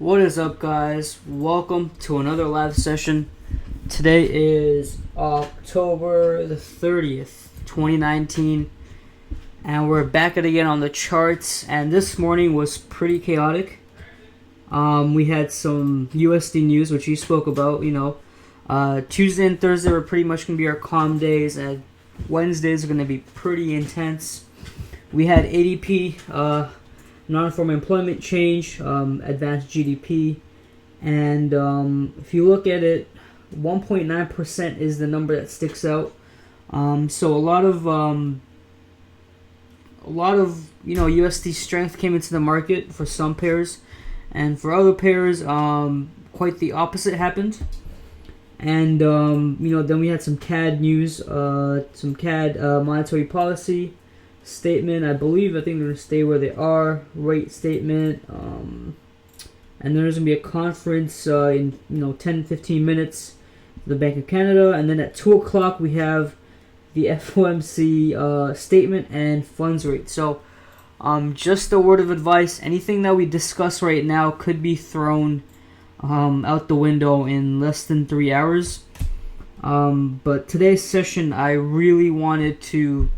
What is up, guys? Welcome to another live session. Today is October the 30th, 2019, and we're back at it again on the charts. And this morning was pretty chaotic. We had some USD news, which you spoke about. Tuesday and Thursday were pretty much going to be our calm days, and Wednesdays are going to be pretty intense. We had ADP, non-farm employment change, advanced GDP, and if you look at it, 1.9% is the number that sticks out. So a lot of USD strength came into the market for some pairs, and for other pairs, quite the opposite happened. And then we had some CAD news, some CAD monetary policy statement. I think they're going to stay where they are. Rate statement, and then there's going to be a conference in 10-15 minutes for the Bank of Canada, and then at 2 o'clock we have the FOMC statement and funds rate. So just a word of advice: anything that we discuss right now could be thrown out the window in less than 3 hours. But today's session, I really wanted to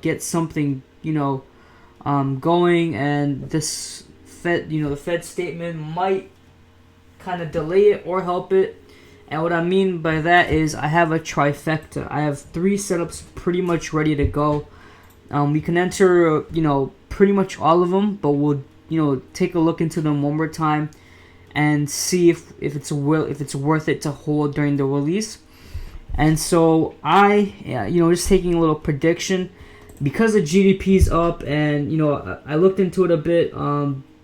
get something, going, and this the Fed statement might kind of delay it or help it. And what I mean by that is I have a trifecta. I have 3 setups pretty much ready to go. We can enter, pretty much all of them, but we'll, take a look into them one more time and see if it's worth it to hold during the release. And so just taking a little prediction, because the GDP's up, and I looked into it a bit.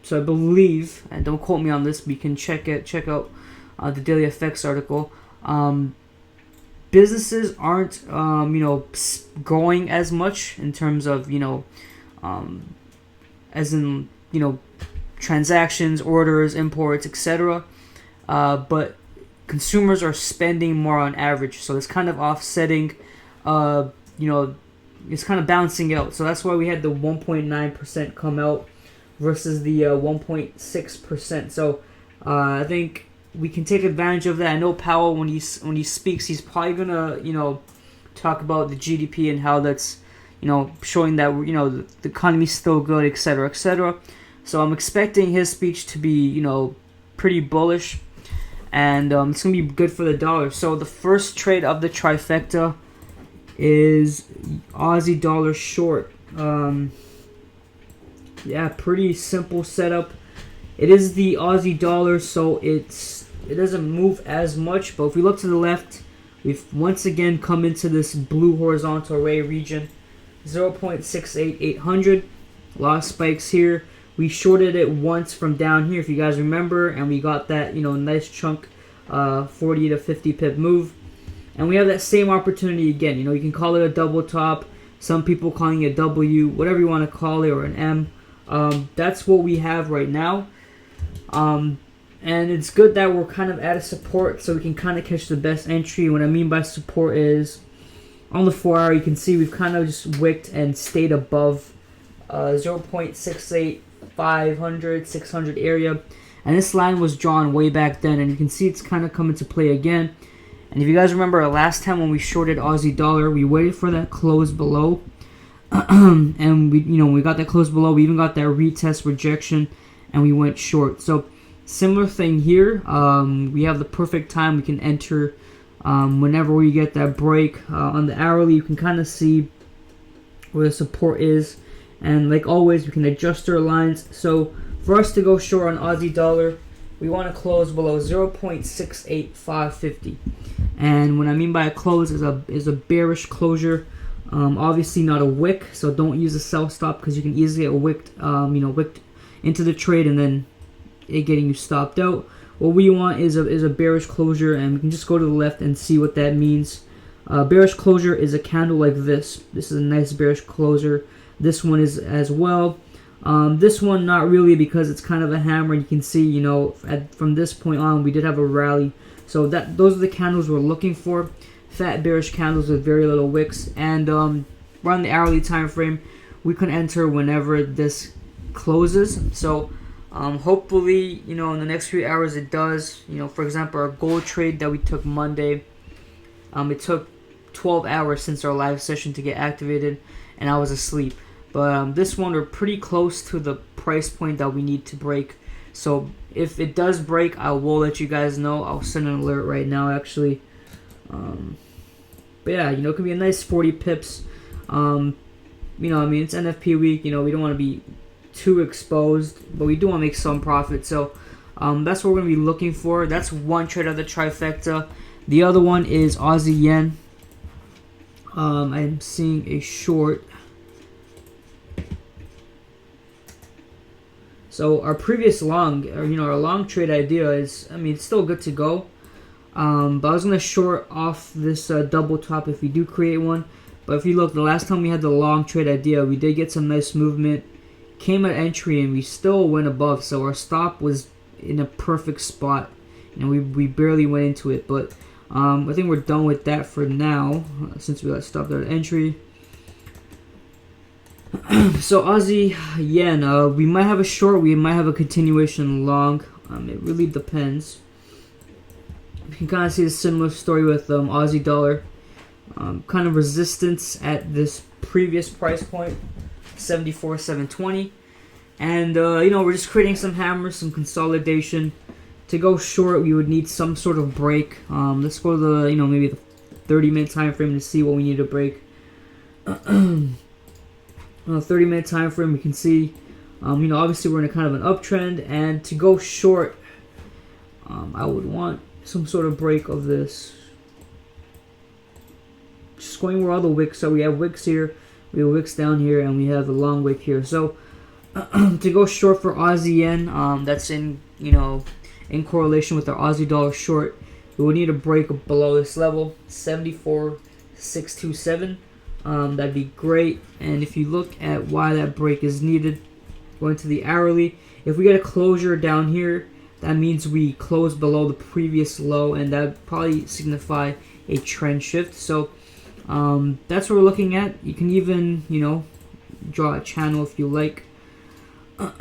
So I believe, and don't quote me on this, but you can check out the Daily Effects article. Businesses aren't growing as much in terms of transactions, orders, imports, etc. But consumers are spending more on average, so it's kind of offsetting, it's kind of balancing out. So that's why we had the 1.9% come out versus the 1.6%. So I think we can take advantage of that. I know Powell, when he speaks, he's probably gonna talk about the GDP and how that's showing that the economy's still good, etc., etc. So I'm expecting his speech to be pretty bullish, and it's going to be good for the dollar. So the first trade of the trifecta is Aussie dollar short. Pretty simple setup. It is the Aussie dollar, so it doesn't move as much. But if we look to the left, we've once again come into this blue horizontal array region, 0.68800. A lot of spikes here. We shorted it once from down here, if you guys remember, and we got that nice chunk, 40 to 50 pip move. And we have that same opportunity again. You can call it a double top. Some people calling it a W, whatever you want to call it, or an M. That's what we have right now. And it's good that we're kind of at a support, so we can kind of catch the best entry. What I mean by support is on the 4 hour, you can see we've kind of just wicked and stayed above 0.68500, 600 area. And this line was drawn way back then, and you can see it's kind of come into play again. And if you guys remember last time when we shorted Aussie dollar, we waited for that close below. And we got that close below. We even got that retest rejection, and we went short. So similar thing here. We have the perfect time. We can enter whenever we get that break. On the hourly, you can kind of see where the support is. And like always, we can adjust our lines. So for us to go short on Aussie dollar, we want to close below 0.68550. And what I mean by a close is a bearish closure. Obviously not a wick, so don't use a sell stop, because you can easily get wicked, wicked into the trade and then it getting you stopped out. What we want is a bearish closure, and we can just go to the left and see what that means. Bearish closure is a candle like this. This is a nice bearish closure. This one is as well. This one not really, because it's kind of a hammer. You can see, from this point on, we did have a rally. So those are the candles we're looking for. Fat bearish candles with very little wicks. And we're on the hourly time frame. We can enter whenever this closes. So Hopefully, in the next few hours it does. For example, our gold trade that we took Monday, it took 12 hours since our live session to get activated, and I was asleep. But this one, we're pretty close to the price point that we need to break. So if it does break, I will let you guys know. I'll send an alert right now, actually. But yeah, it could be a nice 40 pips. It's NFP week. We don't want to be too exposed, but we do want to make some profit. So that's what we're going to be looking for. That's one trade of the trifecta. The other one is Aussie yen. I'm seeing a short. So our previous long, our long trade idea is, it's still good to go. But I was going to short off this double top if we do create one. But if you look, the last time we had the long trade idea, we did get some nice movement. Came at entry and we still went above, so our stop was in a perfect spot, and we barely went into it. But I think we're done with that for now, since we got stopped at entry. So Aussie yen, we might have a short, we might have a continuation long. It really depends. You can kind of see a similar story with Aussie dollar. Kind of resistance at this previous price point. 74,720, and we're just creating some hammers, some consolidation. To go short, we would need some sort of break. Let's go to the maybe the 30-minute time frame to see what we need to break. 30-minute time frame, we can see obviously we're in a kind of an uptrend, and to go short, I would want some sort of break of this. Just going where all the wicks are. We have wicks here. We have wicks down here, and we have the long wick here. So to go short for Aussie yen, that's in correlation with our Aussie dollar short, we would need a break below this level, 74,627. That'd be great. And if you look at why that break is needed, going to the hourly, if we get a closure down here, that means we close below the previous low, and that would probably signify a trend shift. So that's what we're looking at. You can even, draw a channel if you like. So,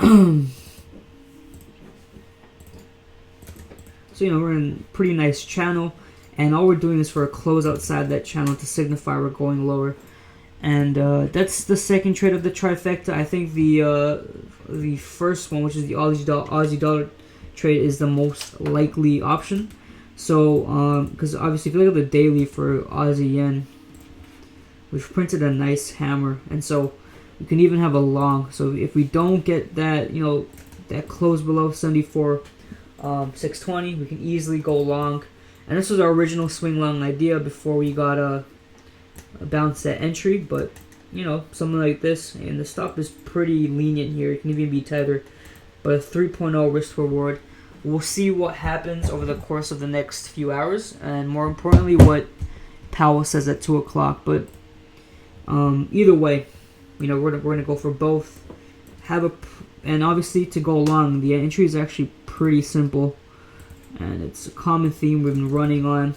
we're in a pretty nice channel, and all we're doing is for a close outside that channel to signify we're going lower. And that's the second trade of the trifecta. I think the first one, which is the Aussie dollar trade, is the most likely option. So, because obviously if you look at the daily for Aussie yen, we've printed a nice hammer, and so we can even have a long. So if we don't get that, that close below 74,620, we can easily go long. And this was our original swing long idea before we got a bounce at entry. But something like this, and the stop is pretty lenient here. It can even be tighter, but a 3.0 risk reward. We'll see what happens over the course of the next few hours, and more importantly, what Powell says at 2 o'clock. But either way, we're gonna go for both. And obviously to go long, the entry is actually pretty simple, and it's a common theme we've been running on.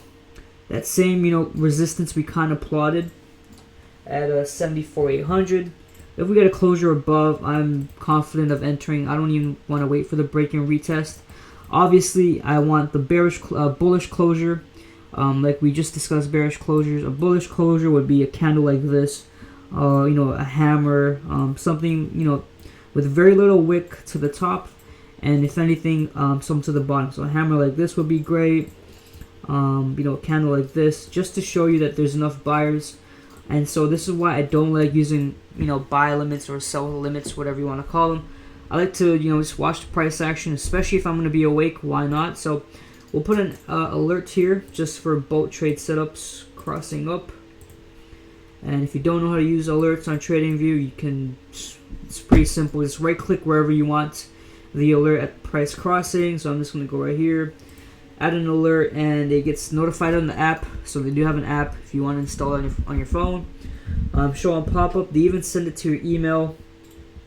That same resistance we kind of plotted at 74,800. If we get a closure above, I'm confident of entering. I don't even want to wait for the break and retest. Obviously, I want the bullish closure. Like we just discussed, bearish closures. A bullish closure would be a candle like this, a hammer, something with very little wick to the top, and if anything, some to the bottom. So a hammer like this would be great. A candle like this, just to show you that there's enough buyers. And so this is why I don't like using buy limits or sell limits, whatever you want to call them. I like to just watch the price action, especially if I'm going to be awake. Why not? So we'll put an alert here just for boat trade setups crossing up. And if you don't know how to use alerts on TradingView, you can. It's pretty simple. Just right click wherever you want the alert at price crossing. So I'm just going to go right here, add an alert, and it gets notified on the app. So they do have an app if you want to install it on your phone. Show on pop-up. They even send it to your email,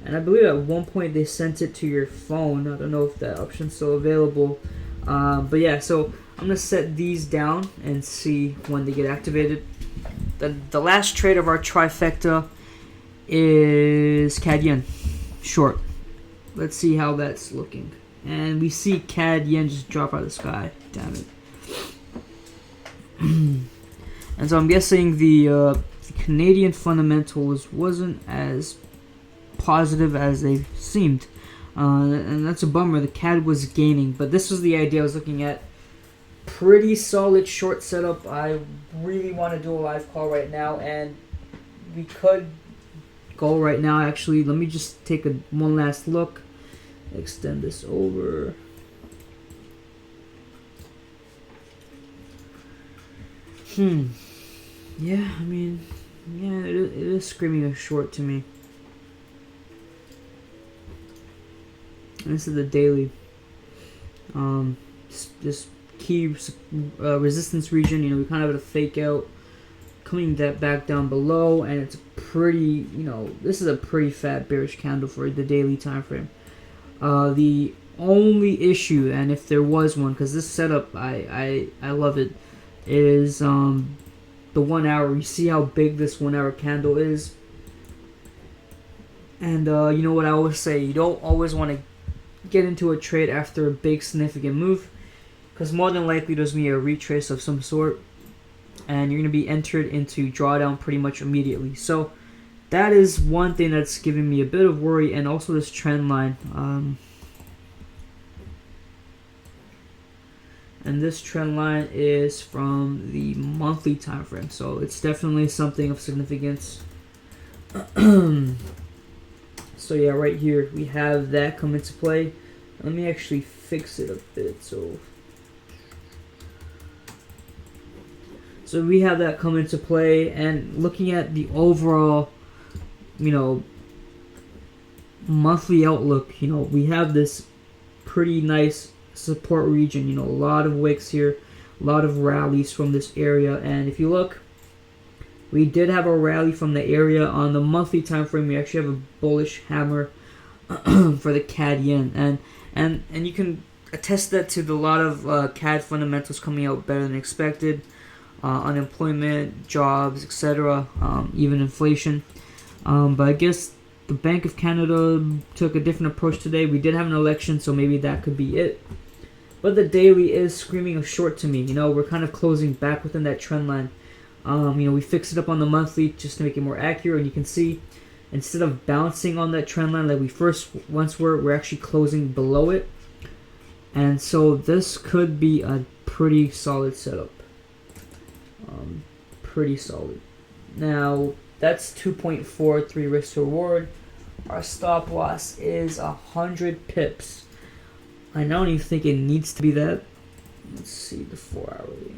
and I believe at one point they sent it to your phone. I don't know if that option's still available, but yeah. So I'm gonna set these down and see when they get activated. The last trade of our trifecta is CAD yen short. let's see how that's looking. And we see CAD yen just drop out of the sky. Damn it. And so I'm guessing the Canadian fundamentals wasn't as positive as they seemed. And that's a bummer. The CAD was gaining, but this was the idea I was looking at. Pretty solid short setup. I really want to do a live call right now, and we could go right now. Actually, let me just take one last look. Extend this over. Yeah, I mean, yeah, it is screaming a short to me. And this is the daily. This key resistance region, you know, we kind of have a fake out, coming that back down below, and it's pretty, you know, this is a pretty fat bearish candle for the daily time frame. The only issue, and if there was one, because this setup, I love it, is the 1 hour. You see how big this 1 hour candle is, and you know what I always say, you don't always want to get into a trade after a big significant move, because more than likely there's going to be a retrace of some sort, and you're going to be entered into drawdown pretty much immediately. So that is one thing that's giving me a bit of worry, and also this trend line. And this trend line is from the monthly time frame, so it's definitely something of significance. So yeah, right here we have that come into play. Let me actually fix it a bit. So we have that come into play, and looking at the overall, you know, monthly outlook, you know, we have this pretty nice support region, you know, a lot of wicks here, a lot of rallies from this area. And if you look, we did have a rally from the area on the monthly time frame. We actually have a bullish hammer for the CAD yen, and you can attest that to a lot of CAD fundamentals coming out better than expected. Unemployment, jobs, etc., even inflation. But I guess the Bank of Canada took a different approach today. We did have an election, so maybe that could be it. But the daily is screaming a short to me. You know, we're kind of closing back within that trend line. You know, we fixed it up on the monthly just to make it more accurate, and you can see instead of bouncing on that trend line like we once were, we're actually closing below it. And so this could be a pretty solid setup. Pretty solid. Now that's 2.43 risk to reward. Our stop loss is 100 pips. I don't even think it needs to be that. Let's see the 4 hourly.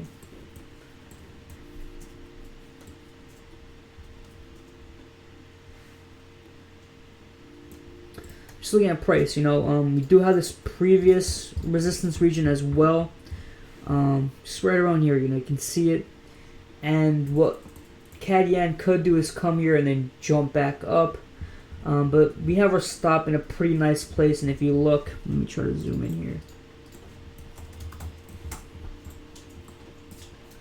Just looking at price, you know, we do have this previous resistance region as well. Just right around here, you know, you can see it. And what CAD yen could do is come here and then jump back up. But we have our stop in a pretty nice place. And if you look, let me try to zoom in here.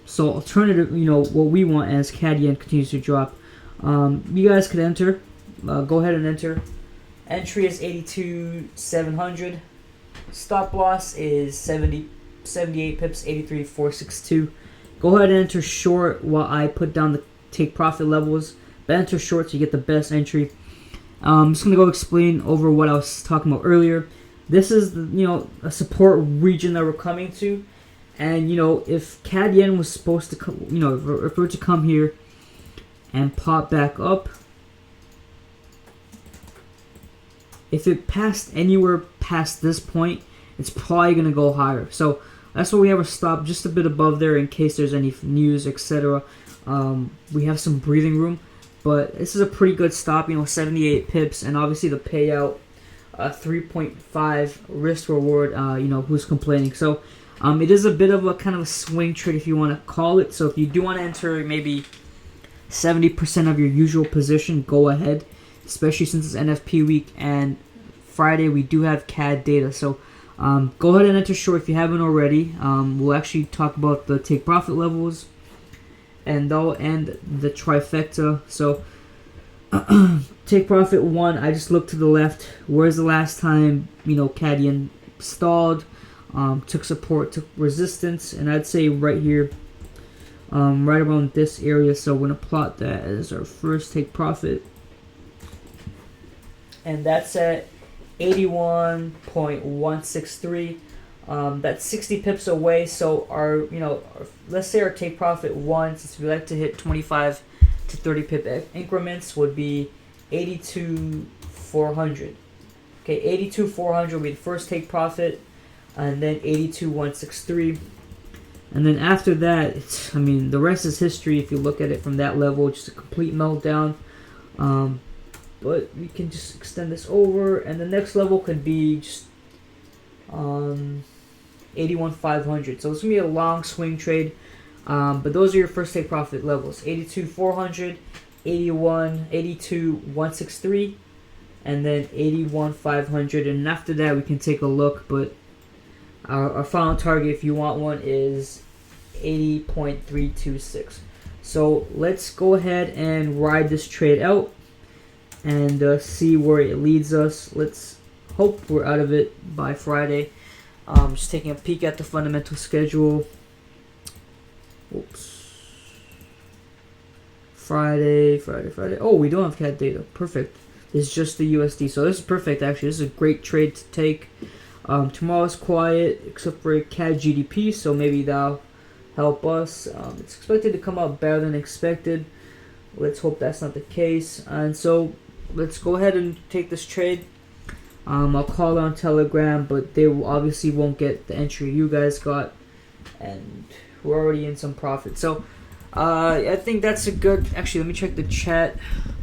So alternative, you know, what we want as CAD yen continues to drop, you guys could enter. Go ahead and enter. Entry is 82,700. Stop loss is 78 pips, 83,462. Go ahead and enter short while I put down the take profit levels. But enter short so you get the best entry. I'm just gonna go explain over what I was talking about earlier. This is the, you know, a support region that we're coming to, and you know, if CAD yen was supposed to come, you know, if it were to come here and pop back up, if it passed anywhere past this point, it's probably gonna go higher. So that's why we have a stop just a bit above there in case there's any news, etc. We have some breathing room, but this is a pretty good stop, you know, 78 pips, and obviously the payout, 3.5 risk reward. You know, who's complaining? So it is a bit of a kind of a swing trade if you want to call it. So if you do want to enter maybe 70% of your usual position, go ahead, especially since it's NFP week and Friday we do have CAD data. So go ahead and enter short if you haven't already. We'll actually talk about the take profit levels and the trifecta. So Take profit 1, I just looked to the left. Where's the last time, Caddy stalled, took support, took resistance, and I'd say right here, right around this area. So we're going to plot that as our first take profit. And that's at 81.163. That's 60 pips away. So let's say our take profit 1, since we like to hit 25 to 30 pip increments, would be 82,400. Okay, 82,400 will be the first take profit, and then 82,163. And then after that, the rest is history if you look at it from that level. Just a complete meltdown. But we can just extend this over, and the next level could be just 81,500. So it's gonna be a long swing trade. But those are your first take profit levels: 82,400, 82,163, and then 81,500. And after that, we can take a look. But our final target, if you want one, is 80.326. So let's go ahead and ride this trade out and see where it leads us. Let's hope we're out of it by Friday. Just taking a peek at the fundamental schedule. Oops. Friday. Oh, we don't have CAD data. Perfect. It's just the USD. So this is perfect, actually. This is a great trade to take. Tomorrow's quiet, except for CAD GDP, so maybe that'll help us. It's expected to come out better than expected. Let's hope that's not the case. And so let's go ahead and take this trade. I'll call on Telegram, but they obviously won't get the entry you guys got, and we're already in some profit. So I think that's a good. Actually, let me check the chat.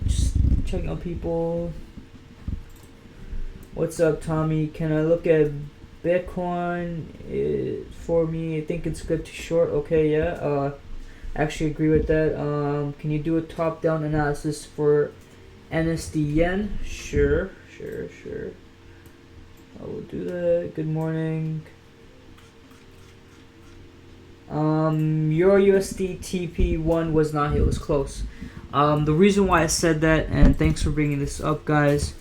Just checking on people. What's up, Tommy? Can I look at Bitcoin for me? I think it's good to short. Okay, yeah. Actually agree with that. Can you do a top-down analysis for NSD yen? Sure. I will do that. Good morning. Euro USD TP1 was not hit. It was close. The reason why I said that, and thanks for bringing this up, guys,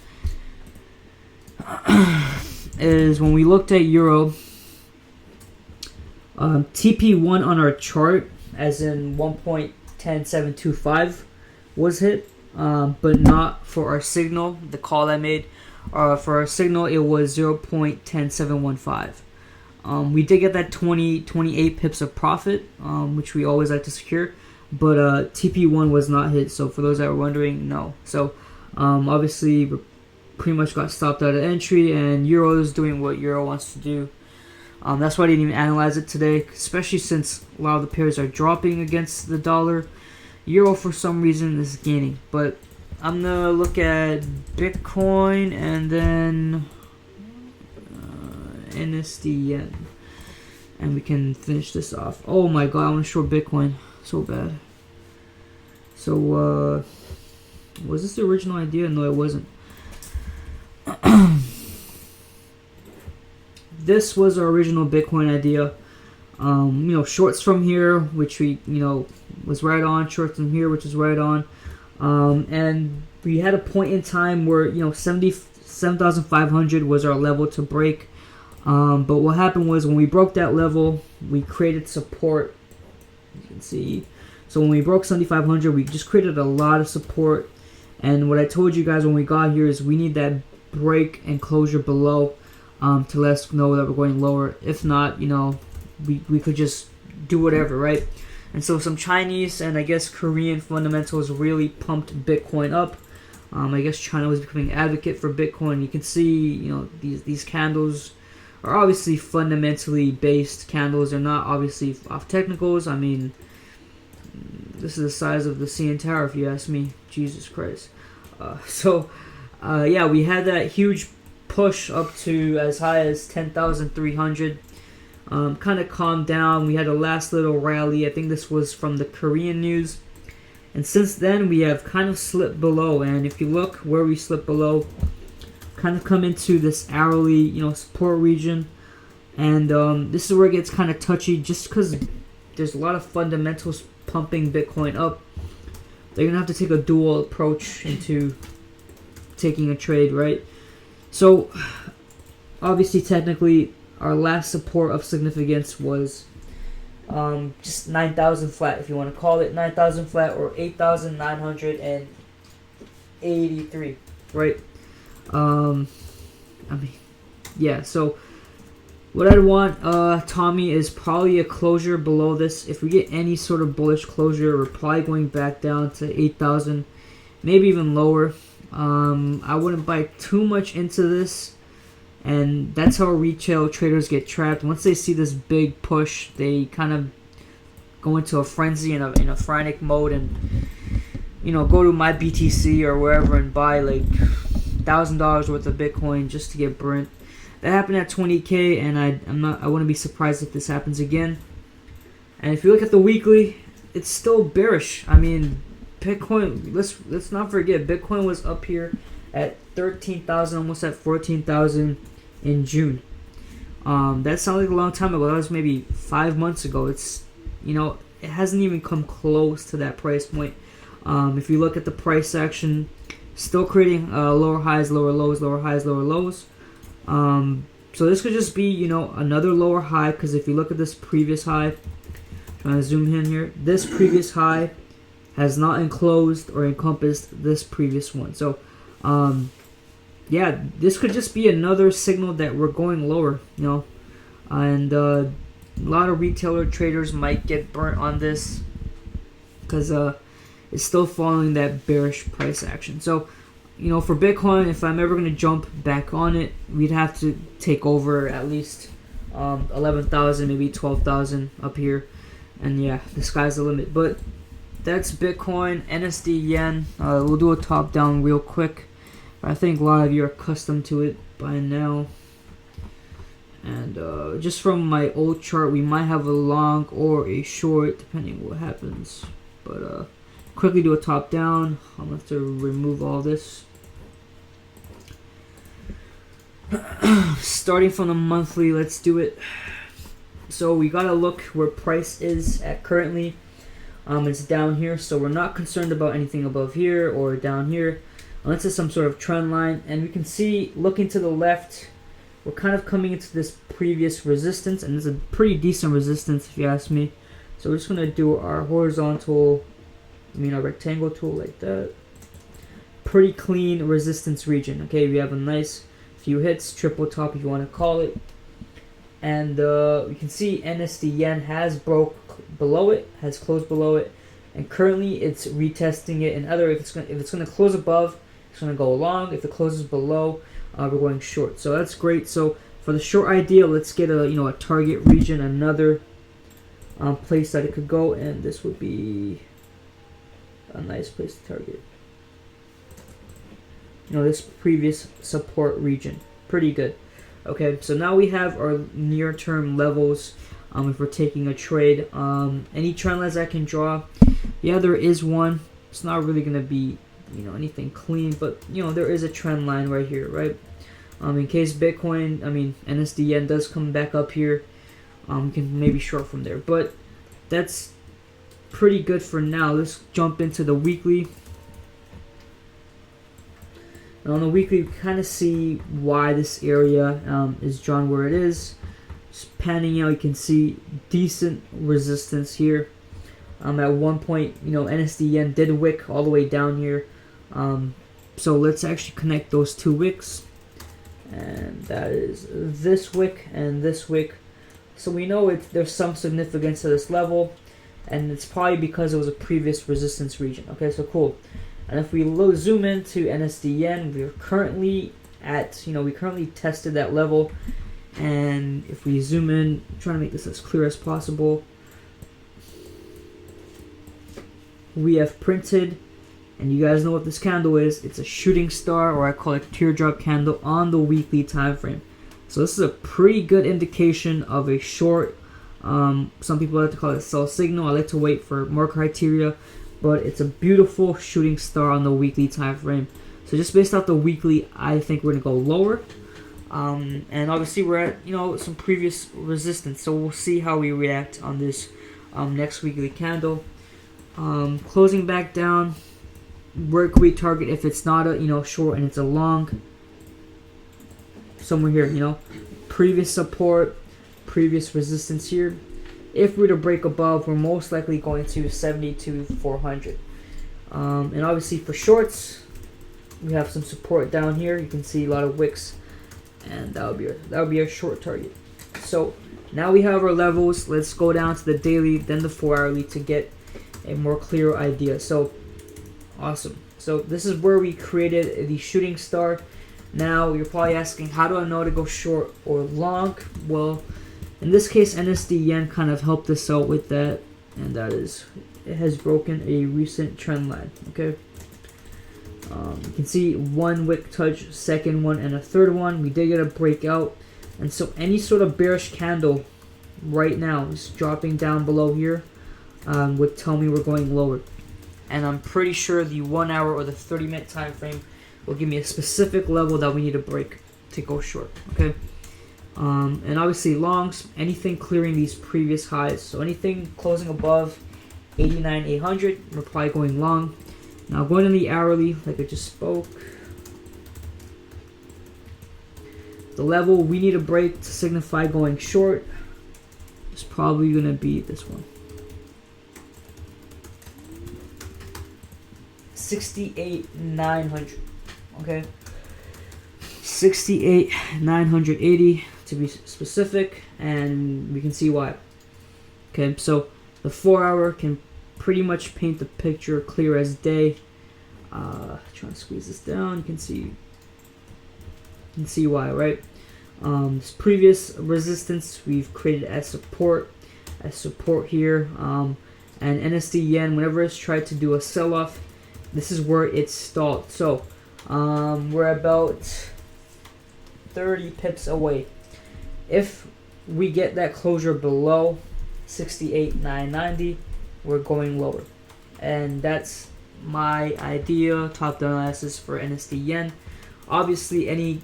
is when we looked at Euro, TP1 on our chart, as in 1.10725, was hit, but not for our signal, the call I made. For our signal, it was 0.10715. We did get that 28 pips of profit, which we always like to secure, but TP1 was not hit. So for those that were wondering, no. So obviously we pretty much got stopped out of entry, and Euro is doing what Euro wants to do. That's why I didn't even analyze it today, especially since a lot of the pairs are dropping against the dollar. Euro, for some reason, is gaining. But I'm going to look at Bitcoin and then NSD yen. And we can finish this off. Oh my god, I want to short Bitcoin so bad. So, was this the original idea? No, it wasn't. This was our original Bitcoin idea. Shorts from here, which we, was right on. Shorts from here, which is right on. And we had a point in time where, 77,500 was our level to break. But what happened was when we broke that level, we created support. You can see. So when we broke 7,500, we just created a lot of support. And what I told you guys when we got here is we need that break and closure below to let us know that we're going lower. If not, we could just do whatever, right? And so some Chinese and I guess Korean fundamentals really pumped Bitcoin up. I guess China was becoming an advocate for Bitcoin. You can see, these candles are obviously fundamentally based candles. They're not obviously off technicals. I mean, this is the size of the CN Tower, if you ask me. Jesus Christ. Yeah, we had that huge push up to as high as 10,300. Kind of calmed down. We had a last little rally. I think this was from the Korean news. And since then, we have kind of slipped below. And if you look where we slipped below, kind of come into this hourly, support region. And this is where it gets kind of touchy just because there's a lot of fundamentals pumping Bitcoin up. they're gonna have to take a dual approach into taking a trade, right? So obviously, technically, our last support of significance was just 9,000 flat, if you want to call it 9,000 flat, or 8,983, right? I mean, yeah. So what I'd want, Tommy, is probably a closure below this. If we get any sort of bullish closure, we're probably going back down to 8,000, maybe even lower. I wouldn't buy too much into this, and that's how retail traders get trapped. Once they see this big push, they kind of go into a frenzy in a frantic mode, and go to my BTC or wherever and buy like $1,000 worth of Bitcoin just to get burnt. That happened at 20K, and I wouldn't be surprised if this happens again. And if you look at the weekly, it's still bearish. I mean, Bitcoin, let's not forget, Bitcoin was up here at 13,000, almost at 14,000 in June. That sounded like a long time ago. That was maybe 5 months ago. It's, it hasn't even come close to that price point. If you look at the price action, still creating lower highs, lower lows, lower highs, lower lows. So this could just be, another lower high, because if you look at this previous high, trying to zoom in here, this previous high has not enclosed or encompassed this previous one. So, yeah, this could just be another signal that we're going lower, and a lot of retailer traders might get burnt on this because it's still following that bearish price action. So, for Bitcoin, if I'm ever going to jump back on it, we'd have to take over at least 11,000, maybe 12,000 up here, and yeah, the sky's the limit. But that's Bitcoin. NSD yen. We'll do a top down real quick. I think a lot of you are accustomed to it by now. And just from my old chart, we might have a long or a short, depending what happens. But quickly do a top down. I'm going to have to remove all this. Starting from the monthly, let's do it. So we got to look where price is at currently. It's down here, so we're not concerned about anything above here or down here, unless it's some sort of trend line. And we can see, looking to the left, we're kind of coming into this previous resistance, and it's a pretty decent resistance if you ask me. So we're just going to do our horizontal, our rectangle tool like that. Pretty clean resistance region. Okay, we have a nice few hits, triple top if you want to call it. And we can see NSD yen has broke below it, has closed below it, and currently it's retesting it. And if it's gonna close above, it's gonna go long. If it closes below, we're going short. So that's great. So for the short idea, let's get a target region, another place that it could go, and this would be a nice place to target. This previous support region, pretty good. Okay, so now we have our near-term levels. If we're taking a trade, any trend lines I can draw, yeah, there is one. It's not really gonna be, anything clean, but there is a trend line right here, right? In case Bitcoin, NSD yen does come back up here, we can maybe short from there. But that's pretty good for now. Let's jump into the weekly. And on the weekly, we kind of see why this area is drawn where it is. Just panning out, you can see decent resistance here. At one point, NSD yen did wick all the way down here. So let's actually connect those two wicks. And that is this wick and this wick. So we know there's some significance to this level. And it's probably because it was a previous resistance region. Okay, so cool. And if we zoom into NSD yen, we're currently at, we currently tested that level. And if we zoom in, I'm trying to make this as clear as possible, we have printed, and you guys know what this candle is. It's a shooting star, or I call it teardrop candle, on the weekly time frame. So this is a pretty good indication of a short. Some people like to call it a sell signal. I like to wait for more criteria. But it's a beautiful shooting star on the weekly time frame. So just based off the weekly, I think we're going to go lower. And obviously we're at, some previous resistance. So we'll see how we react on this next weekly candle. Closing back down. Where could we target if it's not a short and it's a long? Somewhere here, previous support, previous resistance here. If we were to break above, we're most likely going to 72,400. And obviously for shorts, we have some support down here. You can see a lot of wicks, and that would be our short target. So now we have our levels. Let's go down to the daily, then the 4-hourly to get a more clear idea. So awesome. So this is where we created the shooting star. Now you're probably asking, how do I know to go short or long? Well, in this case, NSD yen kind of helped us out with that, and that is, it has broken a recent trend line. Okay. You can see one wick touch, second one, and a third one. We did get a breakout, and so any sort of bearish candle right now is dropping down below here would tell me we're going lower. And I'm pretty sure the 1 hour or the 30-minute time frame will give me a specific level that we need to break to go short. Okay. And obviously longs, anything clearing these previous highs. So anything closing above 89,800, we're probably going long. Now going to the hourly, like I just spoke, the level we need to break to signify going short is probably going to be this one. 68,900. Okay. 68,980 to be specific, and we can see why. Okay, so the 4-hour can pretty much paint the picture clear as day. Trying to squeeze this down, you can see why, right? This previous resistance we've created as support here, and NSD yen, whenever it's tried to do a sell-off, this is where it's stalled. So we're about 30 pips away. If we get that closure below 68,990, we're going lower. And that's my idea, top-down analysis for NSD yen. Obviously, any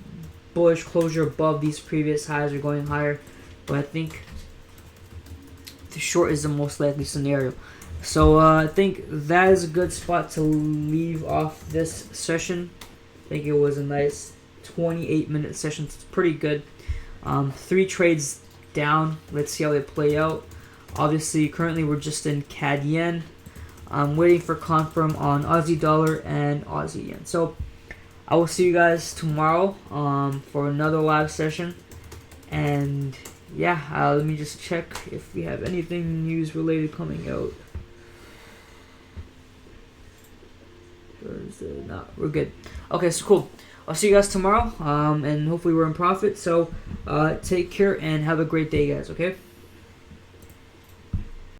bullish closure above these previous highs are going higher, but I think the short is the most likely scenario. So I think that is a good spot to leave off this session. I think it was a nice 28-minute session. It's pretty good. 3 trades down. Let's see how they play out. Obviously, currently we're just in CAD yen. I'm waiting for confirm on Aussie dollar and Aussie yen. So I will see you guys tomorrow for another live session. And yeah, let me just check if we have anything news related coming out. No, we're good. Okay, so cool. I'll see you guys tomorrow, and hopefully we're in profit. So take care and have a great day, guys, okay?